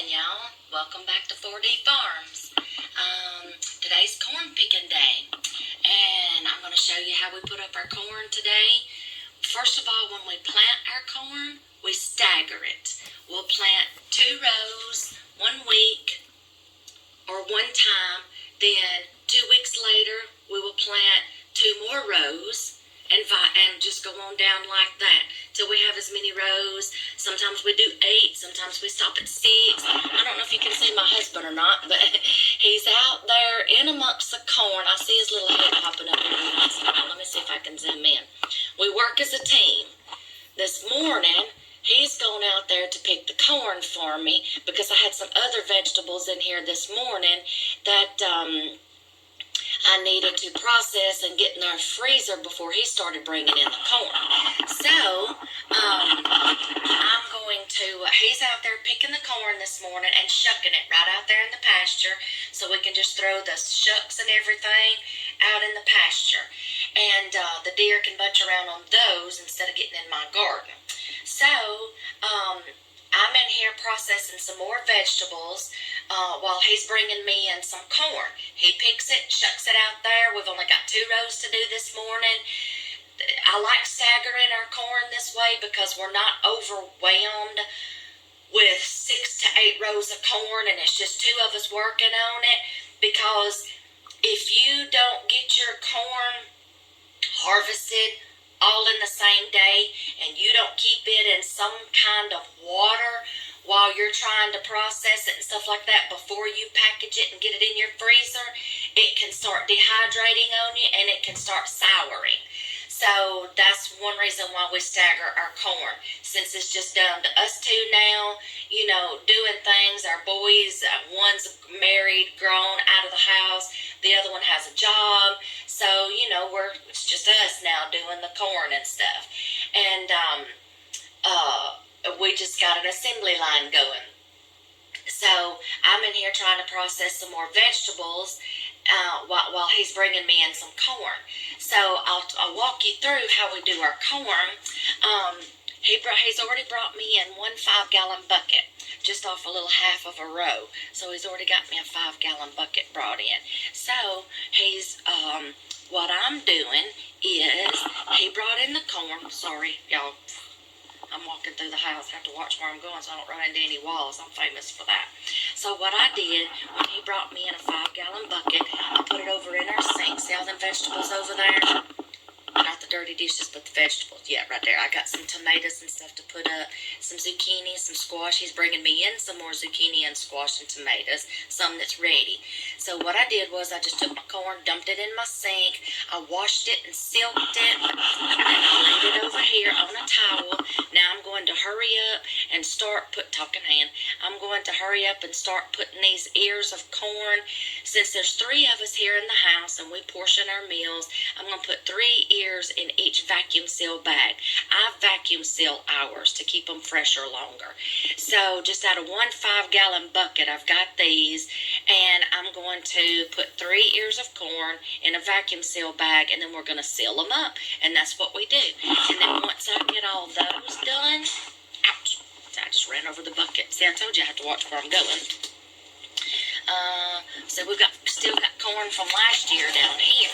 morning, y'all. Welcome back to 4D Farms. Today's corn picking day, and I'm going to show you how we put up our corn today. First of all, when we plant our corn, we stagger it. We'll plant 2 rows 1 week or 1 time. Then 2 weeks later, we will plant 2 more rows and just go on down like that till we have as many rows. Sometimes we do 8, sometimes we stop at 6. I don't know if you can see my husband or not, but he's out there in amongst the corn. I see his little head popping up in the weeds. Let me see if I can zoom in. We work as a team. This morning, he's gone out there to pick the corn for me because I had some other vegetables in here this morning that I needed to process and get in our freezer before he started bringing in the corn. So, I'm going to, he's out there picking the corn this morning and shucking it right out there in the pasture so we can just throw the shucks and everything out in the pasture. And the deer can bunch around on those instead of getting in my garden. So, I'm in here processing some more vegetables while he's bringing me in some corn. He picks it, shucks it out there. We've only got 2 rows to do this morning. I like staggering our corn this way because we're not overwhelmed with 6 to 8 rows of corn and it's just 2 of us working on it. Because if you don't get your corn harvested all in the same day, and you don't keep it in some kind of water while you're trying to process it and stuff like that before you package it and get it in your freezer, it can start dehydrating on you and it can start souring. So that's one reason why we stagger our corn. Since it's just down to us 2 now, you know, doing things. Our boys, one's married, grown, out of the house. The other one has a job. So, you know, it's just us now doing the corn and stuff. And we just got an assembly line going. So I'm in here trying to process some more vegetables while he's bringing me in some corn. So I'll walk you through how we do our corn. He's already brought me in 1 5-gallon bucket, just off a little half of a row. So he's already got me a 5-gallon bucket brought in. So he's what I'm doing is he brought in the corn. Sorry, y'all. I'm walking through the house. I have to watch where I'm going so I don't run into any walls. I'm famous for that. So what I did, when he brought me in a 5-gallon bucket, I put it over in our sink. See all them vegetables over there? Not the dirty dishes, but the vegetables. Yeah, right there. I got some tomatoes and stuff to put up, some zucchini, some squash. He's bringing me in some more zucchini and squash and tomatoes, some that's ready. So what I did was I just took my corn, dumped it in my sink. I washed it and silked it, and I laid it over here on a towel. Now I'm going to hurry up and start I'm going to hurry up and start putting these ears of corn. Since there's 3 of us here in the house and we portion our meals, I'm going to put 3 ears in each vacuum seal bag. I vacuum seal ours to keep them fresher longer. So just out of 1 5-gallon bucket, I've got these, and I'm going to put 3 ears of corn in a vacuum seal bag, and then we're going to seal them up, and that's what we do. And then once I get all those done, ouch, I just ran over the bucket. See, I told you I have to watch where I'm going. So we've still got corn from last year down here.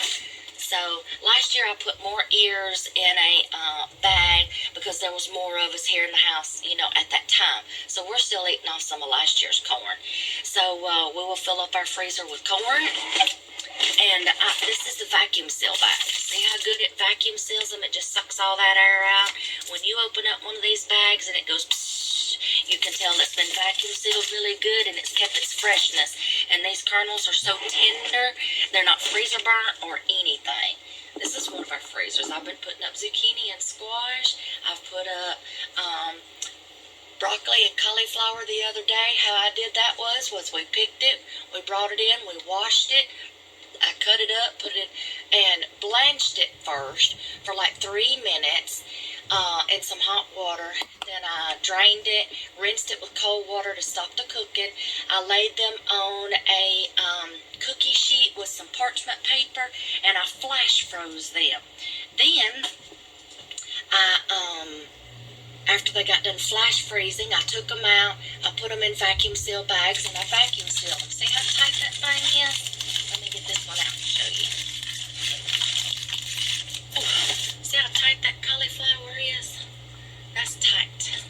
So last year I put more ears in a bag because there was more of us here in the house, you know, at that time. So we're still eating off some of last year's corn. So we will fill up our freezer with corn. And this is the vacuum seal bag. See how good it vacuum seals them? It just sucks all that air out. When you open up one of these bags and it goes psst, you can tell it's been vacuum sealed really good and it's kept its freshness. And these kernels are so tender, they're not freezer burnt or anything. This is one of our freezers. I've been putting up zucchini and squash. I've put up broccoli and cauliflower the other day. How I did that was we picked it, we brought it in, we washed it. I cut it up, put it and blanched it first for like 3 minutes in some hot water. Then I drained it, rinsed it with cold water to stop the cooking. I laid them on a cookie sheet with some parchment paper, and I flash froze them. Then I after they got done flash freezing, I took them out, I put them in vacuum seal bags, and I vacuum seal them. See how tight that thing is? Let me get this one out and show you. Ooh, see how tight that cauliflower is? That's tight.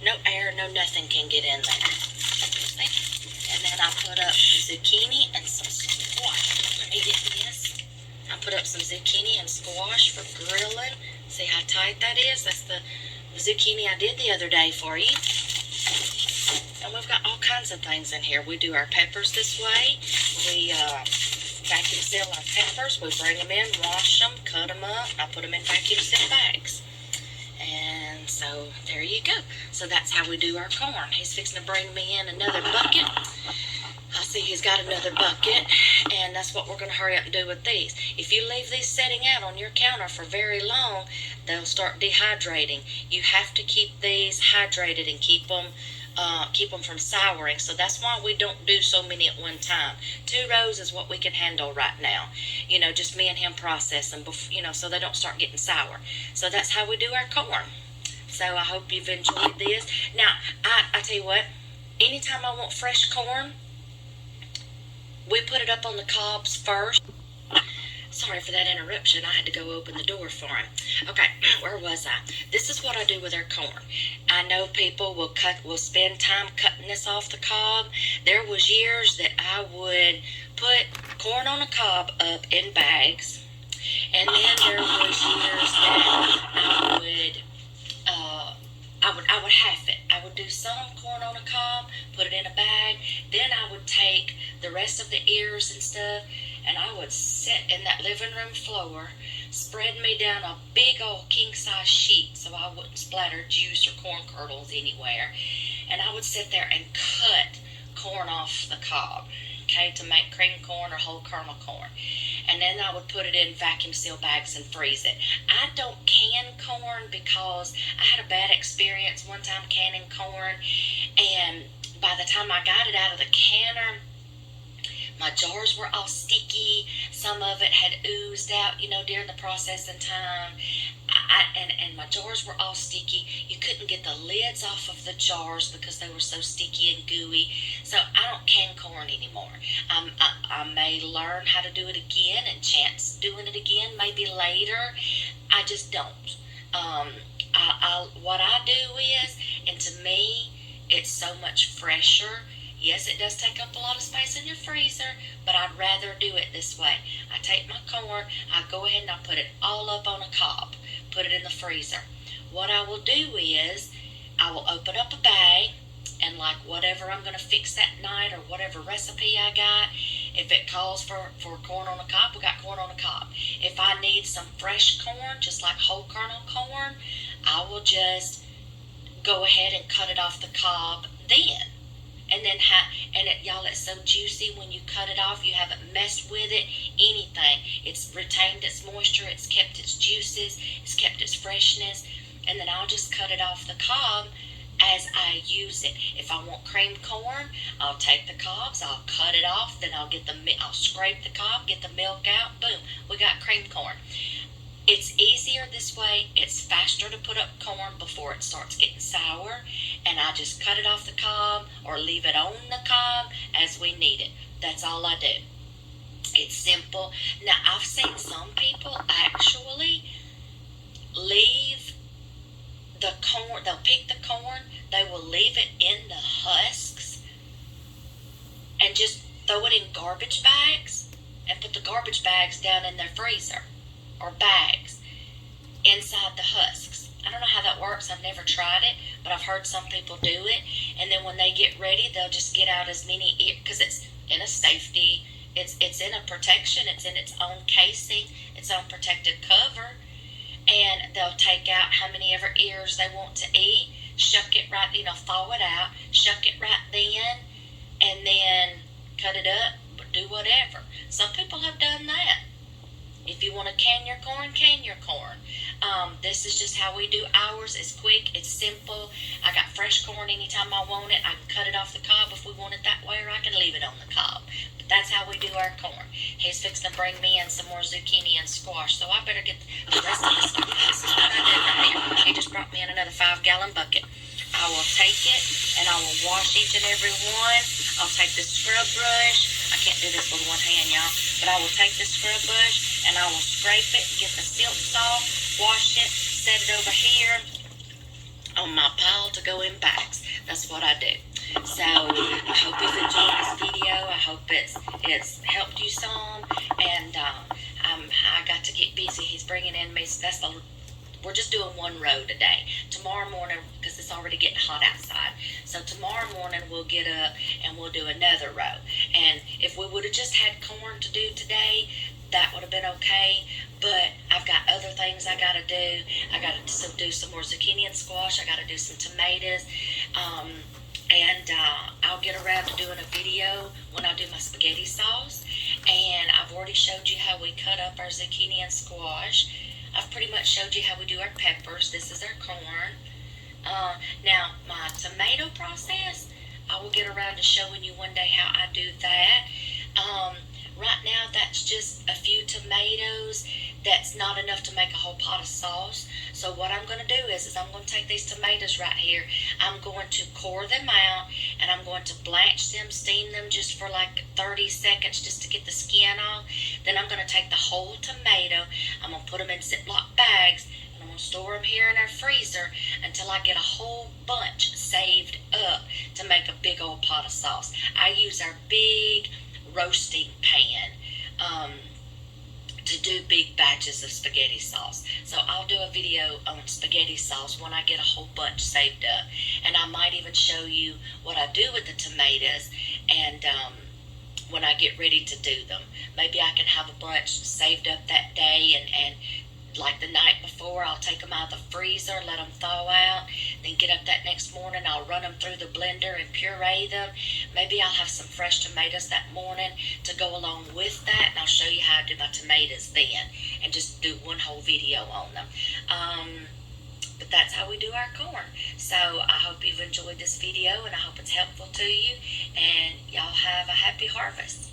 No air, no nothing can get in there. See? And then I put up zucchini and some squash. Let me get this. I put up some zucchini and squash for grilling. See how tight that is? That's the zucchini I did the other day for you. And we've got all kinds of things in here. We do our peppers this way. We vacuum seal our peppers. We bring them in, wash them, cut them up. I put them in vacuum seal bags. And so there you go. So that's how we do our corn. He's fixing to bring me in another bucket. I see he's got another bucket, and that's what we're going to hurry up and do with these. If you leave these setting out on your counter for very long, they'll start dehydrating. You have to keep these hydrated and keep them from souring. So that's why we don't do so many at one time. 2 rows is what we can handle right now. You know, just me and him process them, you know, so they don't start getting sour. So that's how we do our corn. So I hope you've enjoyed this. Now, I tell you what, anytime I want fresh corn, we put it up on the cobs first. Sorry for that interruption. I had to go open the door for him. Okay, where was I? This is what I do with our corn. I know people will spend time cutting this off the cob. There was years that I would put corn on a cob up in bags, and then there was years that I would half it. I would do some corn on a cob, put it in a bag. Then I would take the rest of the ears and stuff, and I would sit in that living room floor, spread me down a big old king-size sheet so I wouldn't splatter juice or corn kernels anywhere. And I would sit there and cut corn off the cob, okay, to make cream corn or whole kernel corn. And then I would put it in vacuum seal bags and freeze it. I don't can corn because I had a bad experience one time canning corn, and by the time I got it out of the canner, my jars were all sticky. Some of it had oozed out, you know, during the processing time. And my jars were all sticky. You couldn't get the lids off of the jars because they were so sticky and gooey. So I don't can corn anymore. I may learn how to do it again and chance doing it again maybe later. I just don't. What I do is, and to me, it's so much fresher. Yes, it does take up a lot of space in your freezer, but I'd rather do it this way. I take my corn, I go ahead and I put it all up on a cob, put it in the freezer. What I will do is, I will open up a bag, and like whatever I'm going to fix that night or whatever recipe I got, if it calls for corn on a cob, we got corn on a cob. If I need some fresh corn, just like whole kernel corn, I will just go ahead and cut it off the cob then. And then, y'all, it's so juicy when you cut it off. You haven't messed with it, anything. It's retained its moisture. It's kept its juices. It's kept its freshness. And then I'll just cut it off the cob as I use it. If I want cream corn, I'll take the cobs, I'll cut it off, then I'll scrape the cob, get the milk out. Boom, we got cream corn. It's easier this way. It's faster to put up corn before it starts getting sour, and I just cut it off the cob or leave it on the cob as we need it. That's all I do. It's simple. Now, I've seen some people actually leave the corn. They'll pick the corn, they will leave it in the husks and just throw it in garbage bags and put the garbage bags down in their freezer or bags inside the husks. I don't know how that works. I've never tried it, but I've heard some people do it. And then when they get ready, they'll just get out as many, because it's in a safety, it's in a protection, it's in its own casing, its own protected cover. And they'll take out how many ever ears they want to eat, shuck it right, thaw it out, shuck it right then, and then cut it up, do whatever. Some people have done that. If you want to can your corn, can your corn. This is just how we do ours. It's quick, it's simple. I got fresh corn anytime I want it. I can cut it off the cob if we want it that way, or I can leave it on the cob. But that's how we do our corn. He's fixing to bring me in some more zucchini and squash, so I better get the rest of this. This is what I do right here. He just brought me in another 5-gallon bucket. I will take it and I will wash each and every one. I'll take this scrub brush. I can't do this with one hand, y'all. But I will take this scrub brush and I will scrape it, get the silks off, wash it, set it over here on my pile to go in bags. That's what I do. So I hope you've enjoyed this video. I hope it's helped you some. And I got to get busy. He's bringing in me. So we're just doing one row today. Tomorrow morning, because it's already getting hot outside. So tomorrow morning we'll get up and we'll do another row. And if we would have just had corn to do today, that would have been okay. But I've got other things I got to do. I got to do some more zucchini and squash. I got to do some tomatoes. And I'll get around to doing a video when I do my spaghetti sauce. And I've already showed you how we cut up our zucchini and squash. I've pretty much showed you how we do our peppers. This is our corn. Now, my tomato process, I will get around to showing you one day how I do that. Right now, that's just a few tomatoes. That's not enough to make a whole pot of sauce. So what I'm going to do is I'm going to take these tomatoes right here. I'm going to core them out, and I'm going to blanch them, steam them just for like 30 seconds just to get the skin off. Then I'm going to take the whole tomato. I'm going to put them in Ziploc bags, and I'm going to store them here in our freezer until I get a whole bunch saved up to make a big old pot of sauce. I use our big roasting pan to do big batches of spaghetti sauce. So I'll do a video on spaghetti sauce when I get a whole bunch saved up. And I might even show you what I do with the tomatoes and when I get ready to do them. Maybe I can have a bunch saved up that day and like the night before, I'll take them out of the freezer, let them thaw out, then get up that next morning, I'll run them through the blender and puree them. Maybe I'll have some fresh tomatoes that morning to go along with that, and I'll show you how I do my tomatoes then, and just do one whole video on them. But that's how we do our corn. So I hope you've enjoyed this video, and I hope it's helpful to you, and y'all have a happy harvest.